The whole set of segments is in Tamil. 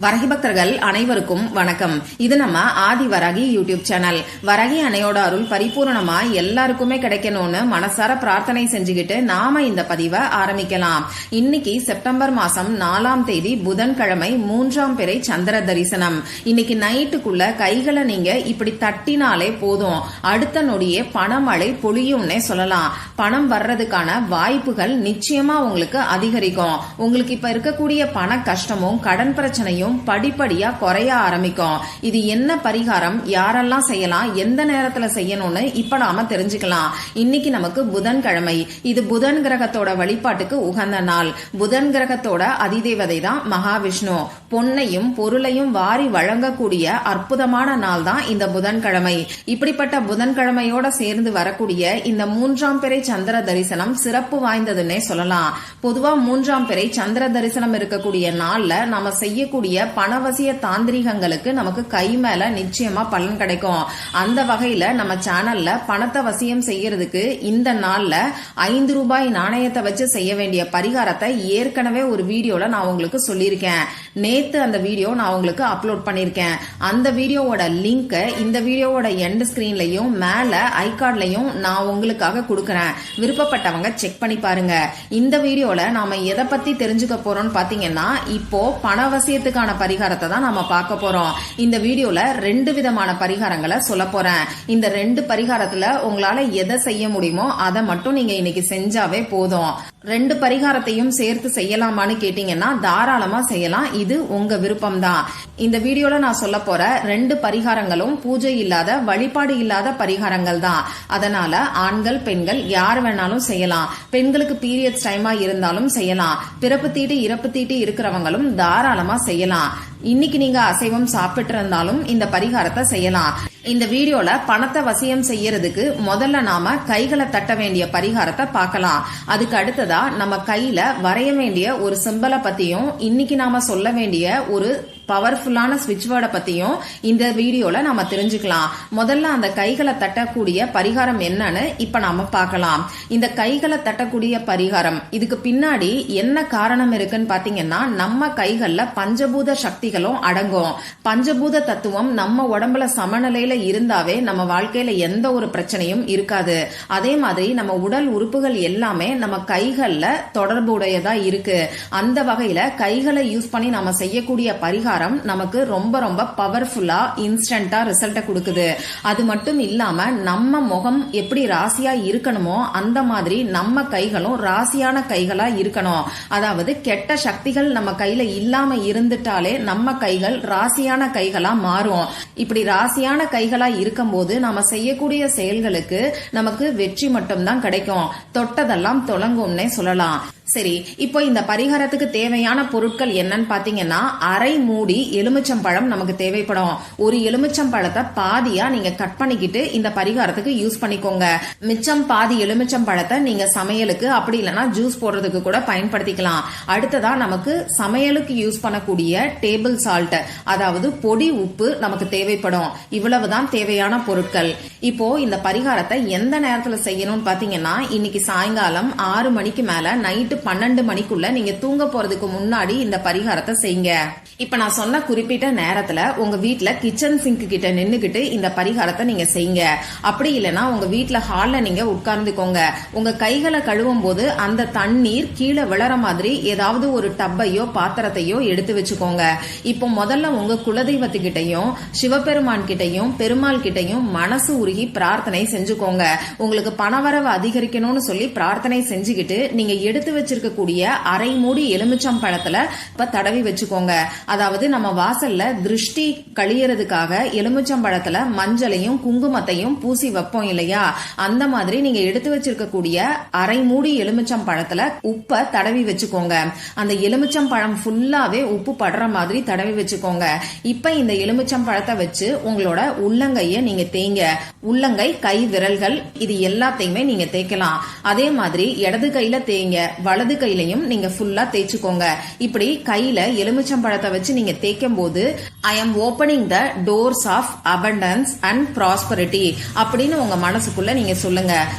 வரகி பக்தர்கள் அனைவருக்கும் வணக்கம். இது நம்ம ஆதி வரகி யூடியூப் சேனல். வரகி அன்னையோட அருள் பரிபூர்ணமா எல்லாருக்குமே கிடைக்கணும்னு மனசார பிரார்த்தனை செஞ்சுக்கிட்டு நாம இந்த பதிவை ஆரம்பிக்கலாம். இன்னைக்கு செப்டம்பர் மாசம் 4ஆம் தேதி புதன்கிழமை 3ஆம் பிறை சந்திர தரிசனம். இன்னைக்கு நைட்டுக்குள்ள கைகளை நீங்க இப்படி தட்டினாலே போதும், அடுத்த நொடியே பணமழை பொழியும்னே சொல்லலாம். பணம் வர்றதுக்கான வாய்ப்புகள் நிச்சயமா உங்களுக்கு அதிகரிக்கும். உங்களுக்கு இப்ப இருக்கக்கூடிய பண கஷ்டமும் கடன் பிரச்சனையும் படிப்படியா குறைய ஆரம்பிக்கும். இது என்ன பரிகாரம், யாரெல்லாம் செய்யலாம், எந்த நேரத்துல செய்யணும்னு இப்ப நாம தெரிஞ்சுக்கலாம். இன்னைக்கு நமக்கு புதன்கிழமை. இது புதன் கிரகத்தோட வழிபாட்டுக்கு உகந்த நாள். புதன் கிரகத்தோட அதிதேவதை தான் மகாவிஷ்ணு. பொன்னையும் பொருளையும் வாரி வழங்கக்கூடிய அற்புதமான நாள் தான் இந்த புதன்கிழமை. இப்படிப்பட்ட புதன்கிழமையோட சேர்ந்து வரக்கூடிய இந்த 3ஆம் பிறை சந்திர தரிசனம் சிறப்பு வாய்ந்ததுன்னே சொல்லலாம். பொதுவா 3ஆம் பிறை சந்திர தரிசனம் இருக்கக்கூடிய நாள்ல நாம செய்யக்கூடிய பணவசிய தாந்திரிகங்களுக்கு நமக்கு கை மேல நிச்சயமா பலன் கிடைக்கும். அந்த வகையில நம்ம சேனல்ல பணத்தை வசியம் செய்யறதுக்கு இந்த நாள்ல 5 ரூபாய் நாணயத்தை வச்சு செய்ய வேண்டிய பரிகாரத்தை ஏற்கனவே ஒரு வீடியோல நான் உங்களுக்கு சொல்லியிருக்கேன். நேத்து அந்த வீடியோ நான் உங்களுக்கு அப்லோட் பண்ணிருக்கேன். அந்த வீடியோவோட லிங்க் இந்த வீடியோவோட எண்ட் ஸ்கிரீன்லயும் மேல ஐகார்ட்லயும் நான் உங்களுக்காக கொடுக்கறேன். விருப்பப்பட்டவங்க செக் பண்ணி பாருங்க. இந்த வீடியோல நாம எதை பத்தி தெரிஞ்சுக்க போறோம்னு பாத்தீங்கன்னா, இப்போ பணவசியத்துக்கான பரிகாரத்தை தான் நாம பார்க்க போறோம். இந்த வீடியோல 2 விதமான பரிகாரங்களை சொல்ல போறேன். இந்த 2 பரிகாரத்துல உங்களால எதை செய்ய முடியுமோ அதை மட்டும் நீங்க இன்னைக்கு செஞ்சாவே போதும். 2 பரிகாரத்தையும் சேர்த்து செய்யலாமான்னு கேட்டீங்கன்னா தாராளமா செய்யலாம். இது உங்க விருப்பம் தான். இந்த வீடியோல நான் சொல்ல போற 2 பரிகாரங்களும் பூஜை இல்லாத, வழிபாடு இல்லாத பரிகாரங்கள் தான். அதனால ஆண்கள் பெண்கள் யார் வேணாலும் செய்யலாம். பெண்களுக்கு பீரியட்ஸ் டைமா இருந்தாலும் செய்யலாம். பிறப்பு தீட்டு இறப்பு தீட்டு இருக்கிறவங்களும் தாராளமா செய்யலாம். இன்னைக்கு நீங்க அசைவம் சாப்பிட்டு இருந்தாலும் இந்த பரிகாரத்தை செய்யலாம். இந்த வீடியோல பணத்தை வசியம் செய்யறதுக்கு முதல்ல நாம கைகளை தட்ட வேண்டிய பரிகாரத்தை பார்க்கலாம். அதுக்கு அடுத்ததா நம்ம கையில வரைய வேண்டிய ஒரு சிம்பலை பத்தியும், இன்னைக்கு நாம சொல்ல வேண்டிய ஒரு பவர்ஃபுல்லான ஸ்விட்ச் வேர்டை பத்தியும் இந்த வீடியோல நாம தெரிஞ்சுக்கலாம். முதல்ல அந்த கைகளை தட்டக்கூடிய பரிகாரம் என்னன்னு இப்ப நாம பார்க்கலாம். இந்த கைகளை தட்டக்கூடிய பரிகாரம், இதுக்கு பின்னாடி என்ன காரணம் இருக்குன்னு பாத்தீங்கன்னா, நம்ம கைகள்ல பஞ்சபூத சக்திகளும் அடங்கும். பஞ்சபூத தத்துவம் நம்ம உடம்புல சமநிலையில இருந்தாவே நம்ம வாழ்க்கையில எந்த ஒரு பிரச்சனையும் இருக்காது. அதே மாதிரி நம்ம உடல் உறுப்புகள் எல்லாமே நம்ம கைகள்ல தொடர்புடையதா இருக்கு. அந்த வகையில கைகளை யூஸ் பண்ணி நம்ம செய்யக்கூடிய பரிகாரம் நமக்கு ரொம்ப ரொம்ப பவர்ஃபுல்லா இன்ஸ்டன்டா ரிசல்ட்ட கொடுக்குது. அது மட்டும் இல்லாம நம்ம முகம் எப்படி ராசியா இருக்கணுமோ அந்த மாதிரி நம்ம கைகளும் ராசியான கைகளா இருக்கணும். அதாவது கெட்ட சக்திகள் நம்ம கையில இல்லாம இருந்துட்டாலே நம்ம கைகள் ராசியான கைகளா மாறும். இப்படி ராசியான கைகளா இருக்கும்போது நம்ம செய்யக்கூடிய செயல்களுக்கு நமக்கு வெற்றி மட்டும்தான் கிடைக்கும். தொட்டதெல்லாம் தொடங்கும்னே சொல்லலாம். சரி, இப்போ இந்த பரிகாரத்துக்கு தேவையான பொருட்கள் என்னன்னு பாத்தீங்கன்னா, அரை மூடி எலுமிச்சம்பழம் நமக்கு தேவைப்படும். ஒரு எலுமிச்சம்பழத்தை பாதியா நீங்க கட் பண்ணிக்கிட்டு இந்த பரிகாரத்துக்கு யூஸ் பண்ணிக்கோங்க. மிச்சம் பாதி எலுமிச்சம்பழத்தை நீங்க சமையலுக்கு, அப்படி இல்லைன்னா ஜூஸ் போடுறதுக்கு கூட பயன்படுத்திக்கலாம். அடுத்ததா நமக்கு சமையலுக்கு யூஸ் பண்ணக்கூடிய டேபிள் சால்ட், அதாவது பொடி உப்பு நமக்கு தேவைப்படும். இவ்வளவுதான் தேவையான பொருட்கள். இப்போ இந்த பரிகாரத்தை எந்த நேரத்துல செய்யணும்னு பாத்தீங்கன்னா, இன்னைக்கு சாயங்காலம் 6 மணிக்கு மேல நைட்டு 12 மணிக்குள்ள நீங்க தூங்க போறதுக்கு முன்னாடி இந்த பரிகாரத்தை செய்யுங்க. இப்ப நான் சொன்ன குறிப்பிட்ட நேரத்துல உங்க வீட்ல கிச்சன் சிங்க் கிட்ட நின்னுகிட்டு இந்த பரிகாரத்தை நீங்க செய்யுங்க. அப்படி இல்லைன்னா உங்க வீட்ல ஹால்ல நீங்க உட்கார்ந்துக்கோங்க. உங்க கைகளை கழுவும் போது அந்த தண்ணீர் கீழே விழற மாதிரி ஏதாவது ஒரு டப்பையோ பாத்திரத்தையோ எடுத்து வச்சுக்கோங்க. இப்போ முதல்ல உங்க குலதெய்வத்துக்கிட்டையும் சிவபெருமான் கிட்டையும் பெருமாள் கிட்டையும் மனசு உருகி பிரார்த்தனை செஞ்சுக்கோங்க. உங்களுக்கு பணவரவு அதிகரிக்கணும்னு சொல்லி பிரார்த்தனை செஞ்சுக்கிட்டு நீங்க எடுத்து வச்சிருக்கக்கூடிய அரை மூடி எலுமிச்சம் பழத்துல இப்ப தடவி வச்சுக்கோங்க. அதாவது நம்ம வாசல்ல திருஷ்டி கழியறதுக்காக எலுமிச்சம் பழத்துல மஞ்சளையும் குங்குமத்தையும் பூசி வைப்போம் இல்லையா, அந்த மாதிரி நீங்க எடுத்து வச்சிருக்கக்கூடிய அரை மூடி எலுமிச்சம் பழத்துல உப்ப தடவி வச்சுக்கோங்க. அந்த எலுமிச்சம் பழம் ஃபுல்லாவே உப்பு படுற மாதிரி தடவி வச்சுக்கோங்க. இப்ப இந்த எலுமிச்சம் பழத்தை வச்சு உங்களோட உள்ளங்கைய நீங்க தேய்ங்க. உள்ளங்கை, கை விரல்கள் இது எல்லாத்தையுமே நீங்க தேய்க்கலாம். அதே மாதிரி இடது கையில தேய்ங்க, வலது கையிலையும் நீங்க ஃபுல்லா தேய்ச்சுக்கோங்க. இப்படி கையில எலுமிச்சம்பழத்தை வச்சு நீங்க தேய்க்கும் போது I am opening the doors of abundance and prosperity அப்படின்னு உங்க மனசுக்குள்ள நீங்க சொல்லுங்க.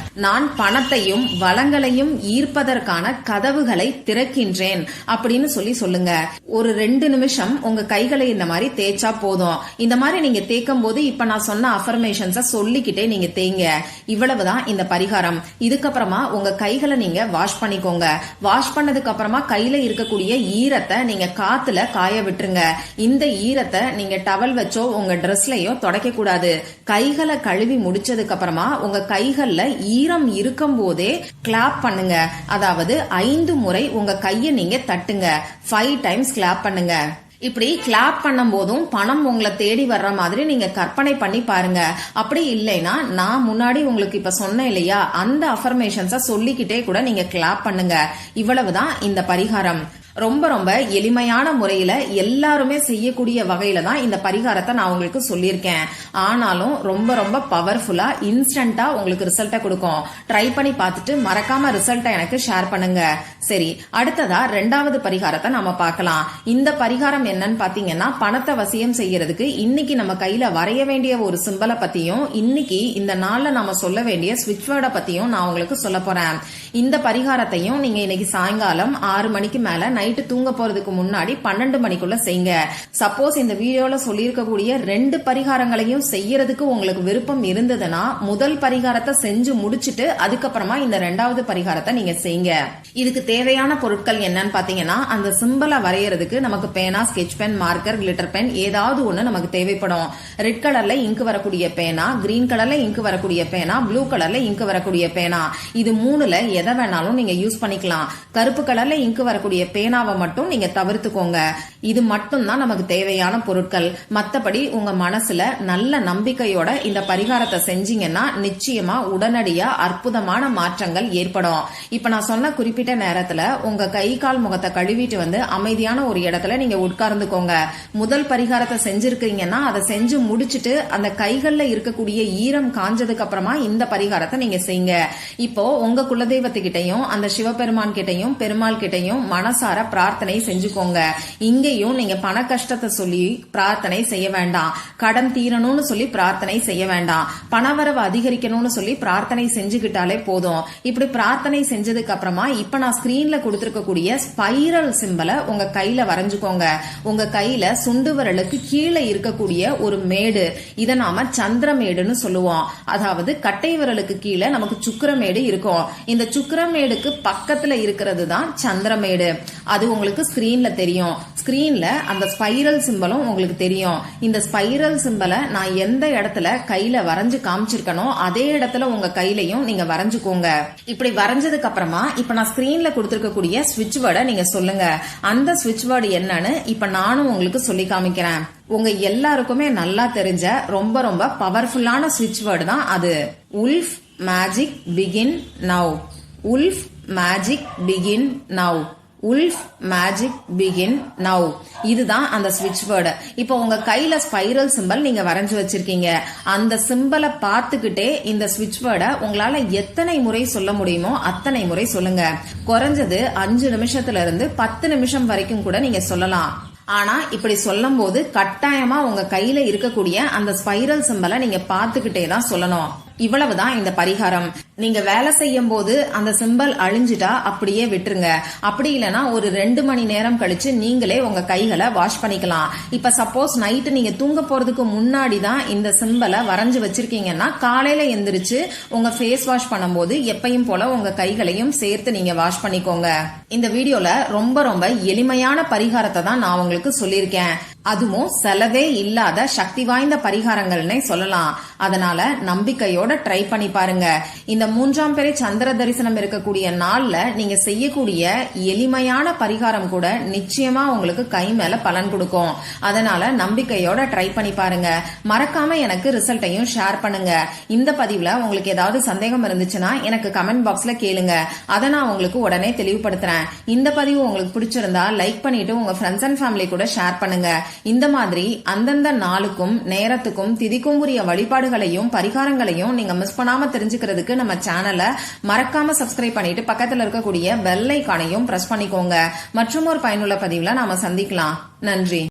நான் பணத்தையும் வளங்களையும் ஈர்ப்பதற்கான கதவுகளை திறக்கின்றேன் அப்படின்னு சொல்லுங்க. ஒரு 2 நிமிஷம் உங்க கைகளை இந்த மாதிரி தேய்ச்சா போதும். இந்த மாதிரி நீங்க தேய்க்கும் போது இப்ப நான் சொன்ன அஃபர்மேஷன்ஸ சொல்லிக்கிட்டே நீங்க தேய்ங்க. இவ்வளவுதான் இந்த பரிகாரம். இதுக்கப்புறமா உங்க கைகளை நீங்க வாஷ் பண்ணிக்கோங்க. வாஷ் பண்ணதுக்கு அப்புறமா கையில இருக்கக்கூடிய ஈரத்தை நீங்க காத்துல காய விட்டுருங்க. இந்த ஈரத்தை நீங்க டவல் வச்சோ உங்க ட்ரெஸ்லயோ துடைக்க கூடாது. கைகளை கழுவி முடிச்சதுக்கு அப்புறமா உங்க கைகள்ல ஈரம் இருக்கும் போதே கிளாப் பண்ணுங்க. அதாவது 5 முறை உங்க கையை நீங்க தட்டுங்க. 5 டைம்ஸ் கிளாப் பண்ணுங்க. இப்படி கிளாப் பண்ணும் போதும் பணம் உங்களை தேடி வர்ற மாதிரி நீங்க கற்பனை பண்ணி பாருங்க. அப்படி இல்லைன்னா நான் முன்னாடி உங்களுக்கு இப்ப சொன்னேன் இல்லையா, அந்த அஃபர்மேஷன்ஸ சொல்லிக்கிட்டே கூட நீங்க கிளாப் பண்ணுங்க. இவ்வளவுதான் இந்த பரிகாரம். ரொம்ப ரொம்ப எளிமையான முறையில எல்லாருமே செய்யக்கூடிய வகையில தான் இந்த பரிகாரத்தை நான் உங்களுக்கு சொல்லியிருக்கேன். ஆனாலும் ரொம்ப ரொம்ப பவர்ஃபுல்லா இன்ஸ்டன்டா உங்களுக்கு ரிசல்ட்டை கொடுக்கும். ட்ரை பண்ணி பார்த்துட்டு மறக்காம ரிசல்ட்டை எனக்கு ஷேர் பண்ணுங்க. சரி, அடுத்ததா 2வது பரிகாரத்தை நாம பார்க்கலாம். இந்த பரிகாரம் என்னன்னு பாத்தீங்கன்னா, பணத்தை வசியம் செய்யறதுக்கு இன்னைக்கு நம்ம கையில வரைய வேண்டிய ஒரு சிம்பலை பத்தியும் இன்னைக்கு இந்த நாள்ல நாம சொல்ல வேண்டிய ஸ்விட்ச் வேர்டை பத்தியும் நான் உங்களுக்கு சொல்ல போறேன். இந்த பரிகாரத்தையும் நீங்க இன்னைக்கு சாயங்காலம் 6 மணிக்கு மேல நைட்டு தூங்க போறதுக்கு முன்னாடி 12 மணிக்குள்ள செய்யுங்க. சப்போஸ் இந்த வீடியோல சொல்லியிருக்கக்கூடிய 2 பரிகாரங்களையும் செய்யறதுக்கு உங்களுக்கு விருப்பம் இருந்ததுன்னா முதல் பரிகாரத்தை செஞ்சு முடிச்சிட்டு அதுக்கப்புறமா இந்த 2வது பரிகாரத்தை நீங்க செய்யுங்க. இதுக்கு தேவையான பொருட்கள் என்னன்னு பாத்தீங்கன்னா, அந்த சிம்பலை வரையறதுக்கு நமக்கு பேனா, sketch pen, marker, glitter pen ஏதாவது ஒண்ணு நமக்கு தேவைப்படும். ரெட் கலர்ல இங்கு வரக்கூடிய பேனா, கிரீன் கலர்ல இங்கு வரக்கூடிய பேனா, ப்ளூ கலர்ல இங்கு வரக்கூடிய பேனா, இது 3ல எதை வேணாலும் நீங்க யூஸ் பண்ணிக்கலாம். கருப்பு கலர்ல இங்கு வரக்கூடிய பேனாவை மட்டும் நீங்க தவிர்த்துக்கோங்க. இது மட்டும் தான் நமக்கு தேவையான பொருட்கள். மத்தபடி உங்க மனசுல நல்ல நம்பிக்கையோட இந்த பரிகாரத்தை செஞ்சீங்கன்னா நிச்சயமா உடனடியா அற்புதமான மாற்றங்கள் ஏற்படும். இப்ப நான் சொன்ன குறிப்பிட்ட நேரத்துல உங்க கை கால் முகத்தை கழுவிட்டு வந்து அமைதியான ஒரு இடத்துல நீங்க உட்கார்ந்துக்கோங்க. முதல் பரிகாரத்தை செஞ்சிருக்கீங்கன்னா அதை செஞ்சு முடிச்சிட்டு அந்த கைகள்ல இருக்கக்கூடிய ஈரம் காஞ்சதுக்கு அப்புறமா இந்த பரிகாரத்தை நீங்க செய்யுங்க. இப்போ உங்க குலதெய்வத்துக்கிட்டையும் அந்த சிவபெருமான் கிட்டையும் பெருமாள் கிட்டையும் மனசார பிரார்த்தனை செஞ்சுக்கோங்க. இங்கேயும் நீங்க பண கஷ்டத்தை சொல்லி பிரார்த்தனை செய்ய வேண்டாம். கடன் தீரணும்னு சொல்லி பிரார்த்தனை செய்ய வேண்டாம். பணவரவு அதிகரிக்கணும்னு சொல்லி பிரார்த்தனை செஞ்சுக்கிட்டாலே போதும். இப்படி பிரார்த்தனை செஞ்சதுக்கு அப்புறமா இப்ப நான் ஸ்கிரீன்ல கொடுத்திருக்கக்கூடிய ஸ்பைரல் சிம்பலை உங்க கையில வரைஞ்சுக்கோங்க. உங்க கையில சுண்டு விரலுக்கு கீழே இருக்கக்கூடிய ஒரு மேடு, இதை நாம சந்திரமேடுன்னு சொல்லுவோம். அதாவது கட்டை விரலுக்கு கீழே நமக்கு சுக்கிரமேடு இருக்கும். இந்த சுக்கிரமேடுக்கு பக்கத்துல இருக்கிறது தான் சந்திரமேடு. அது உங்களுக்கு ஸ்கிரீன்ல தெரியும். ஸ்கிரீன்ல அந்த ஸ்பைரல் சிம்பலும் உங்களுக்கு தெரியும். இந்த ஸ்பைரல் சிம்பலை நான் எந்த இடத்துல கையில வரைஞ்சு காமிச்சிருக்கனோ அதே இடத்துல உங்க கையிலையும் நீங்க வரைஞ்சுக்கோங்க. இப்படி வரைஞ்சதுக்கு அப்புறமா இப்ப நான் ஸ்கிரீன்ல கொடுத்திருக்கக்கூடிய ஸ்விட்ச் வேர்டை நீங்க சொல்லுங்க. அந்த ஸ்விட்ச் வேர்டு என்னன்னு இப்ப நானும் உங்களுக்கு சொல்லி காமிக்கிறேன். உங்க எல்லாருக்குமே நல்லா தெரிஞ்ச ரொம்ப ரொம்ப பவர்ஃபுல்லான ஸ்விட்ச் வேர்டு தான் அது. Wolf magic begin now. Wolf magic begin now. Wolf magic begin now. இதுதான் அந்த ஸ்விட்ச் வேர்டு. இப்போ உங்க கையில ஸ்பைரல் சிம்பல் நீங்க வரைஞ்சு வச்சிருக்கீங்க. அந்த சிம்பலை பார்த்துக்கிட்டே இந்த ஸ்விட்ச் வேர்டை உங்களால எத்தனை முறை சொல்ல முடியுமோ அத்தனை முறை சொல்லுங்க. குறைஞ்சது 5 நிமிஷத்துல இருந்து 10 நிமிஷம் வரைக்கும் கூட நீங்க சொல்லலாம். ஆனா இப்படி சொல்லும் போது கட்டாயமா உங்க கையில இருக்கக்கூடிய அந்த ஸ்பைரல் சிம்பலை நீங்க பார்த்துக்கிட்டே தான் சொல்லணும். இவ்வளவுதான் இந்த பரிகாரம். நீங்க வேலை செய்யும் போது அந்த சிம்பல் அழிஞ்சிட்டா அப்படியே விட்டுருங்க. அப்படி இல்லைன்னா ஒரு 2 மணி நேரம் கழிச்சு நீங்களே உங்க கைகளை வாஷ் பண்ணிக்கலாம். இப்ப சப்போஸ் நைட்டு நீங்க தூங்க போறதுக்கு முன்னாடி தான் இந்த சிம்பலை வரைஞ்சு வச்சிருக்கீங்கன்னா காலையில எந்திரிச்சு உங்க ஃபேஸ் வாஷ் பண்ணும்போது எப்பயும் போல உங்க கைகளையும் சேர்த்து நீங்க வாஷ் பண்ணிக்கோங்க. இந்த வீடியோல ரொம்ப ரொம்ப எளிமையான பரிகாரத்தை தான் நான் உங்களுக்கு சொல்லியிருக்கேன். அதுவும் செலவே இல்லாத சக்தி வாய்ந்த பரிகாரங்கள்னே சொல்லலாம். அதனால நம்பிக்கையோட ட்ரை பண்ணி பாருங்க. இந்த 3ஆம் பிறை சந்திர தரிசனம் இருக்கக்கூடிய நாள்ல நீங்க செய்யக்கூடிய எளிமையான பரிகாரம் கூட நிச்சயமா உங்களுக்கு கை மேல பலன் கொடுக்கும். அதனால நம்பிக்கையோட ட்ரை பண்ணி பாருங்க. மறக்காம எனக்கு ரிசல்ட்டையும் ஷேர் பண்ணுங்க. இந்த பதிவுல உங்களுக்கு ஏதாவது சந்தேகம் இருந்துச்சுன்னா எனக்கு கமெண்ட் பாக்ஸ்ல கேளுங்க. அதை நான் உங்களுக்கு உடனே தெளிவுபடுத்துறேன். இந்த பதிவு உங்களுக்கு பிடிச்சிருந்தா லைக் பண்ணிட்டு உங்க ஃப்ரெண்ட்ஸ் அண்ட் ஃபேமிலி கூட ஷேர் பண்ணுங்க. இந்த மாதிரி அந்தந்த நாளுக்கும் நேரத்துக்கும் திதிக்கும் உரிய வழிபாடுகளையும் பரிகாரங்களையும் நீங்க மிஸ் பண்ணாம தெரிஞ்சுக்கிறதுக்கு நம்ம சேனலை மறக்காம சப்ஸ்கிரைப் பண்ணிட்டு பக்கத்துல இருக்கக்கூடிய பெல் ஐகானையும் பிரஸ் பண்ணிக்கோங்க. மற்றும் ஒரு பயனுள்ள பதிவுல நாம சந்திக்கலாம். நன்றி.